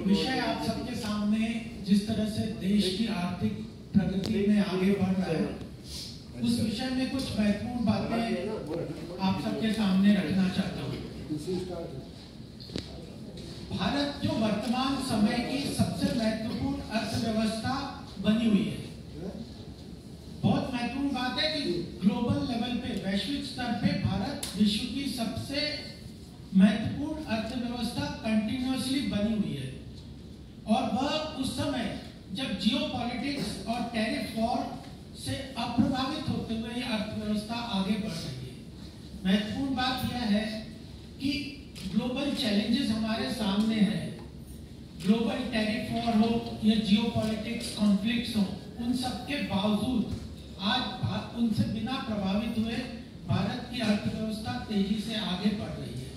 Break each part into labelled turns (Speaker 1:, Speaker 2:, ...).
Speaker 1: विषय आप सबके सामने जिस तरह से देश की आर्थिक प्रगति में आगे बढ़ रहा है, उस विषय में कुछ महत्वपूर्ण बातें आप सबके सामने रखना चाहता हूँ। भारत जो वर्तमान समय की सबसे महत्वपूर्ण अर्थव्यवस्था बनी हुई है, बहुत महत्वपूर्ण बात है कि ग्लोबल लेवल पे, वैश्विक स्तर पे भारत विश्व की सबसे महत्वपूर्ण अर्थव्यवस्था कंटिन्यूअसली बनी हुई है। और वह उस समय जब जियोपॉलिटिक्स और टैरिफ वॉर से अप्रभावित होते हुए ये अर्थव्यवस्था आगे बढ़ रही है। महत्वपूर्ण बात यह है कि ग्लोबल चैलेंजेस हमारे सामने हैं, ग्लोबल टैरिफ वॉर हो या जियोपॉलिटिक्स कॉन्फ्लिक्ट्स हो, उन सब के बावजूद आज उनसे बिना प्रभावित हुए भारत की अर्थव्यवस्था तेजी से आगे बढ़ रही है।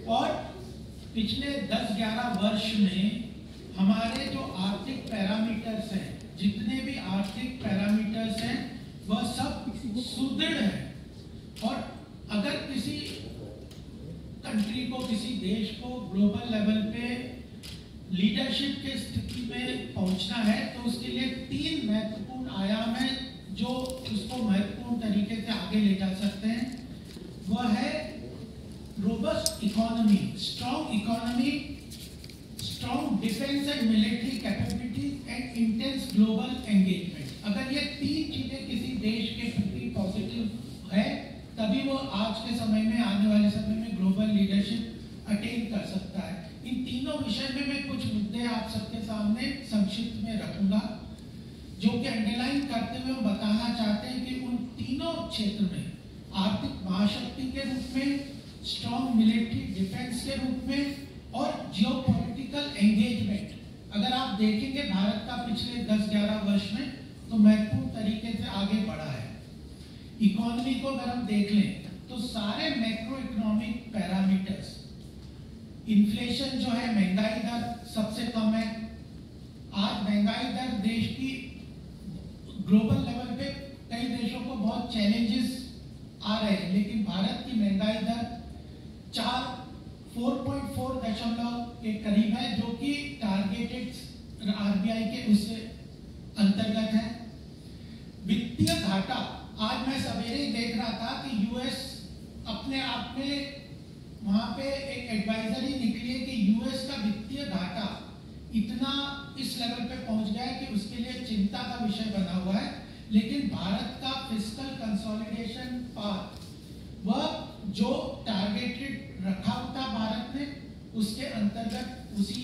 Speaker 1: और पिछले 10-11 वर्ष में हमारे जो आर्थिक पैरामीटर्स हैं, जितने भी आर्थिक पैरामीटर्स हैं, वह सब सुदृढ़ हैं। और अगर किसी कंट्री को, किसी देश को ग्लोबल लेवल पे लीडरशिप की स्थिति में पहुंचना है तो उसके लिए 3 महत्वपूर्ण आयाम है जो उसको महत्वपूर्ण तरीके से आगे ले जा सकते हैं। वह है robust economy, strong economy, strong defence and military capability and intense global engagement. अगर ये 3 चीजें किसी देश के प्रति पॉजिटिव है, तभी वो आज के समय में, आने वाले समय में ग्लोबल लीडरशिप अटेन कर सकता है। इन तीनों विषय में मैं कुछ मुद्दे आप सबके सामने संक्षिप्त में रखूंगा, जो कि अंडरलाइन करते हुए बताना चाहते हैं कि उन तीनों क्षेत्र में, आर्थिक महाशक्ति के रूप में, स्ट्रॉन्ग मिलिट्री डिफेंस के रूप में और जियोपॉलिटिकल एंगेजमेंट, अगर आप देखेंगे भारत का पिछले 10-11 वर्ष में तो महत्वपूर्ण तरीके से आगे बढ़ा है। इकोनॉमी को अगर हम देख लें तो सारे मैक्रो इकोनॉमिक पैरामीटर्स, इन्फ्लेशन जो है, महंगाई दर सबसे कम है। आज महंगाई दर देश की ग्लोबल लेवल पे कई देशों को बहुत चैलेंजेस आ रहे हैं, लेकिन भारत की महंगाई दर 4.4 दशमलव के करीब है, जो कि टारगेटेड आरबीआई के उससे अंतर्गत है। वित्तीय घाटा, आज मैं सवेरे ही देख रहा था कि यूएस अपने आप में वहां पे एक एडवाइजरी निकली है कि यूएस का वित्तीय घाटा इतना इस लेवल पे पहुंच गया है कि उसके लिए चिंता का विषय बना हुआ है। लेकिन भारत का फिस्कल कंसोलिडेशन पाथ, वह जो टारगेटेड रखा था भारत ने, उसके अंतर्गत उसी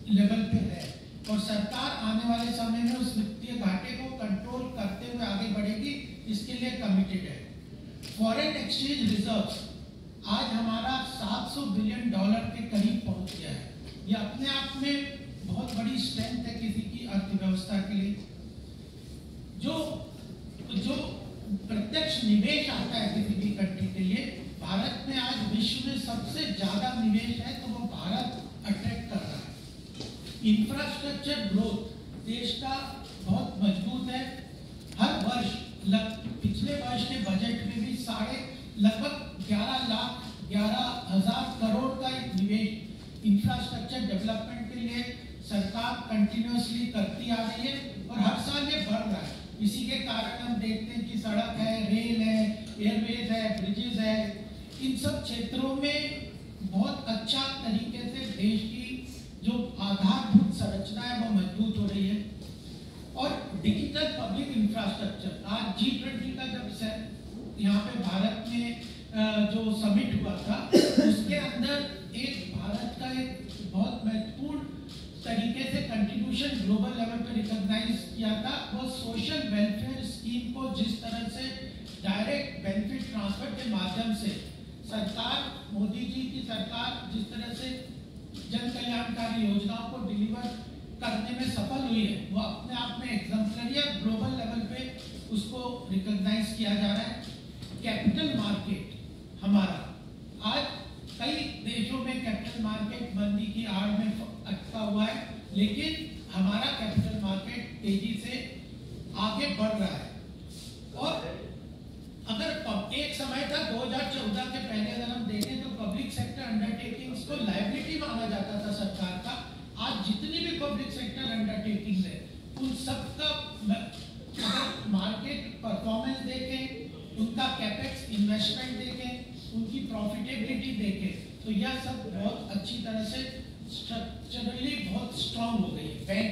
Speaker 1: लेवल पे है और सरकार आने वाले समय में उस वित्तीय घाटे को कंट्रोल करते हुए आगे बढ़ेगी, इसके लिए कमिटेड है। फॉरेन एक्सचेंज रिजर्व्स आज हमारा $700 बिलियन के करीब पहुंच गया है। ये अपने आप में बहुत बड़ी स्ट्रेंथ है किसी की अर्थव्यवस्था के लिए। जो प्रत्यक्ष निवेश आता है किसी भी कंट्री के लिए, भारत में आज विश्व में सबसे ज्यादा निवेश है, तो वो भारत अट्रैक्ट कर रहा है। इंफ्रास्ट्रक्चर ग्रोथ देश का बहुत मजबूत है। हर वर्ष, पिछले वर्ष के बजट में भी लगभग 11,11,000 करोड़ का एक निवेश इंफ्रास्ट्रक्चर डेवलपमेंट के लिए सरकार कंटिन्यूअसली करती आ रही है और हर साल ये बढ़ रहा है। इसी के कारण हम देखते हैं कि सड़क है, रेल है, एयरवेज है, ब्रिजेस है, इन सब क्षेत्रों में बहुत अच्छा तरीके से देश की जो आधारभूत संरचना है वो मजबूत हो रही है। और डिजिटल पब्लिक इंफ्रास्ट्रक्चर, आज G20 का जब यहाँ पे भारत में जो समिट हुआ था, उसके अंदर एक भारत का एक बहुत महत्वपूर्ण तरीके से कंट्रीब्यूशन ग्लोबल लेवल पे रिकॉग्नाइज किया था। वो सोशल वेलफेयर स्कीम को जिस तरह से डायरेक्ट बेनिफिट ट्रांसफर के माध्यम से सरकार, मोदी जी की सरकार जिस तरह से जन कल्याणकारी योजनाओं को डिलीवर करने में सफल हुई है, वो अपने आप में एग्जाम्पलरी है। ग्लोबल लेवल पे उसको रिकॉग्नाइज किया जा रहा है। कैपिटल मार्केट हमारा, आज कई देशों में कैपिटल मार्केट मंदी की आड़ में अटका हुआ है, लेकिन हमारा कैपिटल मार्केट तेजी से आगे बढ़ रहा है। और अगर एक समय था 2014 के पहले अगर हम देखें तो पब्लिक सेक्टर अंडरटेकिंग्स को लायबिलिटी माना जाता था सरकार का, जितनी भी पब्लिक सेक्टर अंडरटेकिंग है उन सबका मार्केट परफॉर्मेंस देखें, उनका कैपेक्स इन्वेस्टमेंट देखें, उनकी प्रॉफिटेबिलिटी देखें, तो यह सब बहुत अच्छी तरह से स्ट्रक्चरली बहुत स्ट्रांग हो गई है।